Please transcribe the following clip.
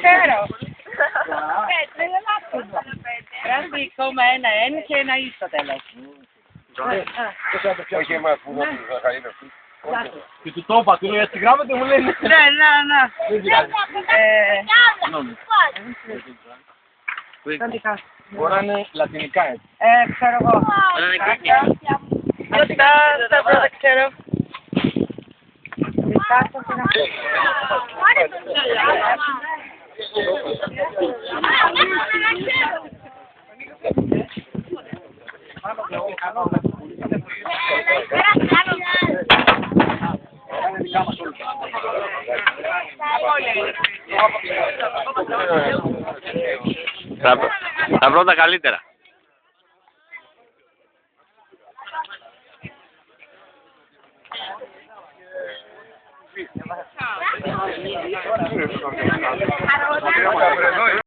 ξέρω. Ένα 1 και ένα ίσο τέλος. Όχι εμάς που θα είναι αυτή. Και του το είπα, του λέω έτσι γράμματα μου λένε. Ναι. Μπορεί να είναι λατινικά έτσι. Ξέρω εγώ. Τα πρώτα ξέρω. Τα πρώτα καλύτερα. Εδώ